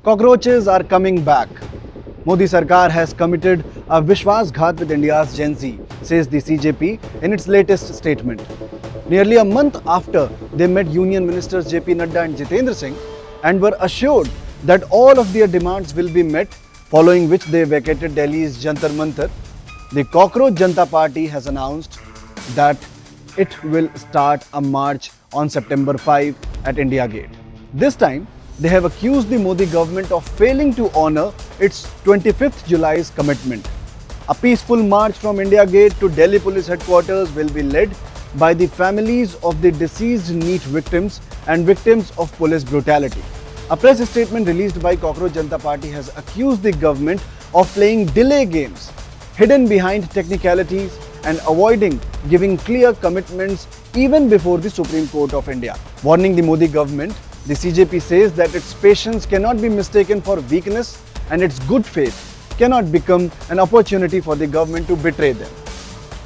Cockroaches are coming back. Modi Sarkar has committed a Vishwasghat with India's Gen Z, says the CJP in its latest statement. Nearly a month after they met Union Ministers JP Nadda and Jitendra Singh and were assured that all of their demands will be met, following which they vacated Delhi's Jantar Mantar, the Cockroach Janata Party has announced that it will start a march on September 5 at India Gate. This time, they have accused the Modi government of failing to honor its 25th July's commitment. A peaceful march from India Gate to Delhi Police Headquarters will be led by the families of the deceased NEET victims and victims of police brutality. A press statement released by Cockroach Janata Party has accused the government of playing delay games, hidden behind technicalities and avoiding giving clear commitments even before the Supreme Court of India. Warning the Modi government, the CJP says that its patience cannot be mistaken for weakness and its good faith cannot become an opportunity for the government to betray them.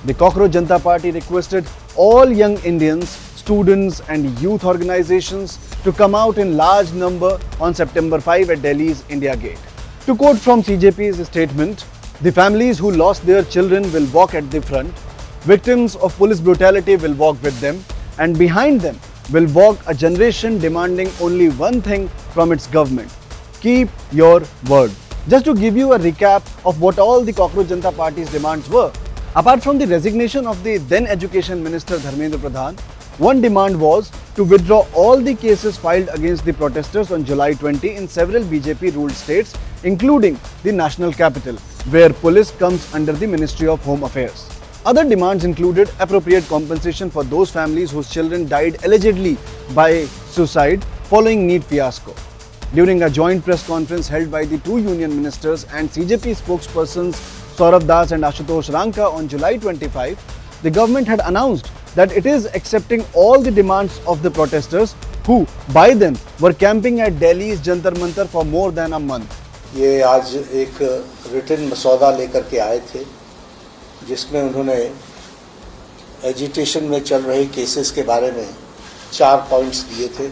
The Cockroach Janata Party requested all young Indians, students and youth organizations to come out in large number on September 5 at Delhi's India Gate. To quote from CJP's statement, the families who lost their children will walk at the front, victims of police brutality will walk with them, and behind them will walk a generation demanding only one thing from its government: keep your word. Just to give you a recap of what all the Cockroach Janata Party's demands were, apart from the resignation of the then Education Minister Dharmendra Pradhan, one demand was to withdraw all the cases filed against the protesters on July 20 in several BJP-ruled states, including the national capital, where police comes under the Ministry of Home Affairs. Other demands included appropriate compensation for those families whose children died allegedly by suicide following NEET fiasco. During a joint press conference held by the two union ministers and CJP spokespersons Saurabh Das and Ashutosh Ranka on July 25, the government had announced that it is accepting all the demands of the protesters who by then were camping at Delhi's Jantar Mantar for more than a month. ये आज एक written मसौदा लेकर के आए थे जिसमें उन्होंने एजिटेशन में चल रहे केसेस के बारे में 4 पॉइंट्स दिए थे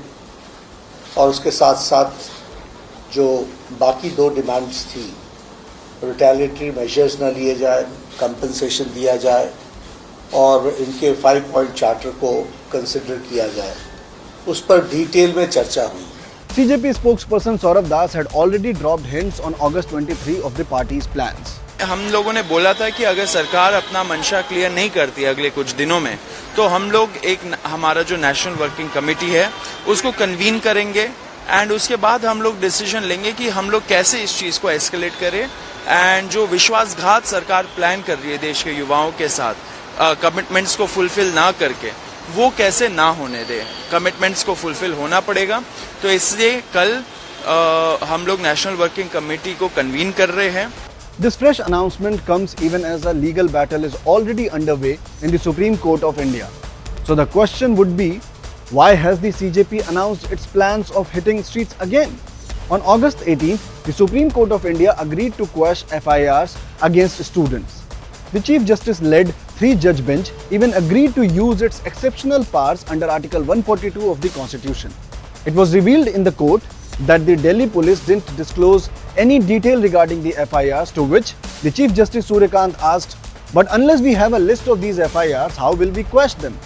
और उसके साथ साथ जो बाकी 2 डिमांड्स थी, रिटेलिएटरी मेजर्स न लिए जाए, कंपनसेशन दिया जाए और इनके 5 पॉइंट चार्टर को कंसिडर किया जाए, उस पर डिटेल में चर्चा हुई। CJP spokesperson Saurabh Das had already dropped hints on August 23 of the party's plans. हम लोगों ने बोला था कि अगर सरकार अपना मंशा क्लियर नहीं करती अगले कुछ दिनों में, तो हम लोग हमारा जो नेशनल वर्किंग कमेटी है उसको कन्वीन करेंगे एंड उसके बाद हम लोग डिसीजन लेंगे कि हम लोग कैसे इस चीज़ को एस्केलेट करें एंड जो विश्वासघात सरकार प्लान कर रही है देश के युवाओं के साथ कमिटमेंट्स को फुलफिल ना करके, वो कैसे ना होने दे। कमिटमेंट्स को फुलफिल होना पड़ेगा, तो इसलिए कल हम लोग नेशनल वर्किंग कमेटी को कन्वीन कर रहे हैं। This fresh announcement comes even as a legal battle is already underway in the Supreme Court of India. So the question would be, why has the CJP announced its plans of hitting streets again? On August 18th, the Supreme Court of India agreed to quash FIRs against students. The Chief Justice-led 3-judge bench even agreed to use its exceptional powers under Article 142 of the Constitution. It was revealed in the court that the Delhi police didn't disclose any detail regarding the FIRs, to which the Chief Justice Suryakant asked, but unless we have a list of these FIRs, how will we quash them?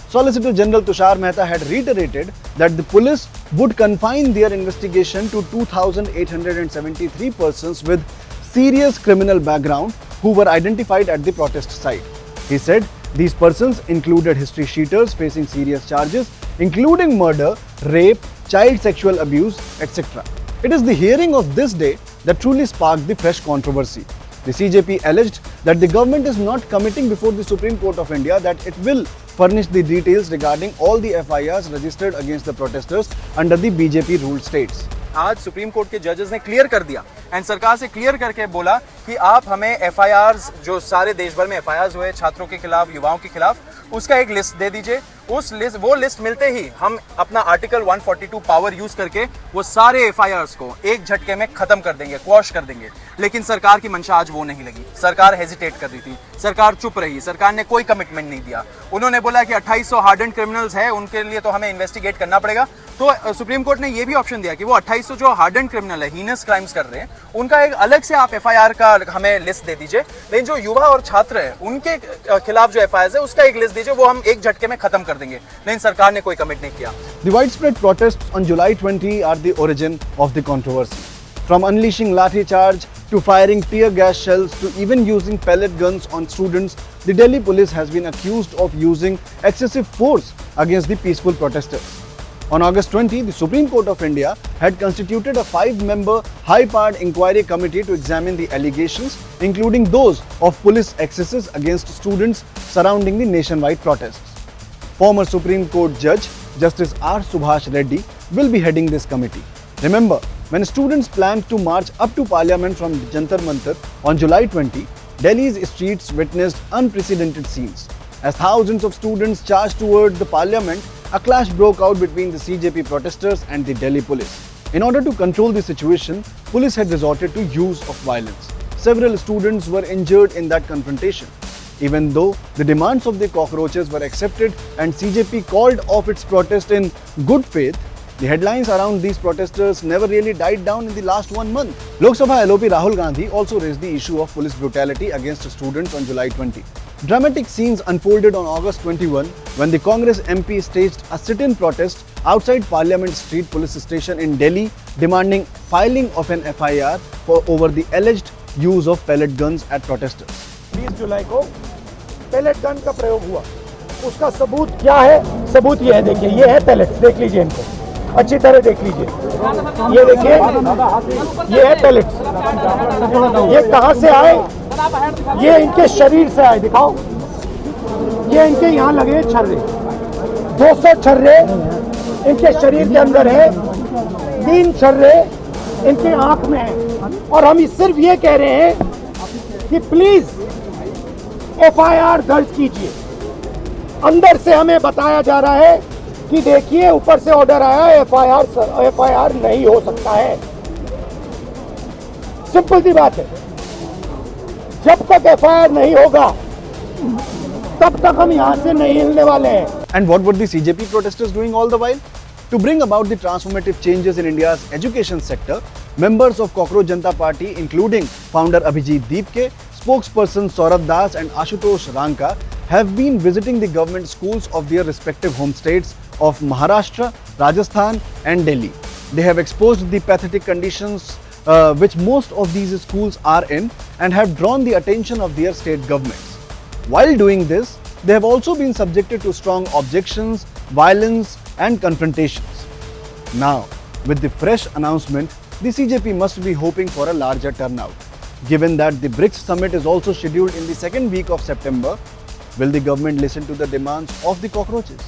Solicitor General Tushar Mehta had reiterated that the police would confine their investigation to 2,873 persons with serious criminal background who were identified at the protest site. He said these persons included history sheeters facing serious charges, including murder, rape, child sexual abuse, etc. It is the hearing of this day that truly sparked the fresh controversy. The CJP alleged that the government is not committing before the Supreme Court of India that it will furnish the details regarding all the FIRs registered against the protesters under the BJP-ruled states. आज supreme court के जजेस ने clear कर दिया and सरकार से clear करके बोला कि आप हमें FIRs जो सारे देश भर में FIRs हुए छात्रों के खिलाफ, युवाओं के खिलाफ, उसका एक लिस्ट दे दीजिए। वो लिस्ट मिलते ही हम अपना आर्टिकल 142 पावर यूज करके वो सारे FIRs को एक झटके में खत्म कर देंगे, क्वॉश कर देंगे। लेकिन सरकार की मंशा आज वो नहीं लगी। सरकार हेजिटेट कर रही थी, सरकार चुप रही, सरकार ने कोई कमिटमेंट नहीं दिया। उन्होंने बोला कि 2800 हार्डन क्रिमिनल्स है, उनके लिए तो हमें इन्वेस्टिगेट करना पड़ेगा। तो सुप्रीम कोर्ट ने ये भी ऑप्शन दिया कि वो 2800 जो हार्डन क्रिमिनल है, हीनस क्राइम्स कर रहे हैं, उनका एक अलग से आप एफआईआर का हमें लिस्ट दे दीजिए, लेकिन जो युवा और छात्र है उनके खिलाफ जो एफआईआर है उसका एक लिस्ट दीजिए, वो हम एक झटके में खत्म कर देंगे। लेकिन सरकार ने कोई कमिट नहीं किया। The widespread protests on July 20 are the origin of the controversy. From unleashing lathi charge to firing tear gas shells to even using pellet guns on students, the Delhi police has been accused of using excessive force against the peaceful protesters. On August 20, the Supreme Court of India had constituted a 5-member high-powered inquiry committee to examine the allegations, including those of police excesses against students surrounding the nationwide protests. Former Supreme Court Judge Justice R. Subhash Reddy will be heading this committee. Remember, when students planned to march up to Parliament from Jantar Mantar on July 20, Delhi's streets witnessed unprecedented scenes. As thousands of students charged toward the Parliament, a clash broke out between the CJP protesters and the Delhi police. In order to control the situation, police had resorted to use of violence. Several students were injured in that confrontation. Even though the demands of the cockroaches were accepted and CJP called off its protest in good faith, the headlines around these protesters never really died down in the last 1 month. Lok Sabha LOP Rahul Gandhi also raised the issue of police brutality against students on July 20. Dramatic scenes unfolded on August 21 when the Congress MP staged a sit-in protest outside Parliament Street Police Station in Delhi, demanding filing of an FIR for over the alleged use of pellet guns at protesters. 20 जुलाई को pellet gun का प्रयोग हुआ। उसका सबूत क्या है? सबूत ये है, देखिए, ये है पैलेट्स, देख लीजिए इनको अच्छी तरह देख लीजिए। ये देखिए, ये है पैलेट्स। ये कहाँ से आए? ये इनके शरीर से आए, दिखाओ। ये इनके यहाँ लगे छर्रे, 200 छर्रे इनके शरीर के अंदर है, 3 छर्रे इनके आंख में है। और हम सिर्फ ये कह रहे हैं कि प्लीज एफआईआर दर्ज कीजिए। अंदर से हमें बताया जा रहा है कि देखिए, ऊपर से ऑर्डर आया, एफआईआर नहीं हो सकता है। सिंपल सी बात है, जब तक एफआईआर नहीं होगा तब तक हम यहां से नहीं हिलने वाले हैं। And what were the CJP protesters doing all the while? To bring about the transformative changes in India's education sector, members of Cockroach Janata Party, including founder Abhijit Deepke, spokesperson Saurabh Das and Ashutosh Ranka, have been visiting the government schools of their respective home states of Maharashtra, Rajasthan and Delhi. They have exposed the pathetic conditions which most of these schools are in and have drawn the attention of their state governments. While doing this, they have also been subjected to strong objections, violence and confrontations. Now, with the fresh announcement, the CJP must be hoping for a larger turnout. Given that the BRICS summit is also scheduled in the second week of September, will the government listen to the demands of the cockroaches?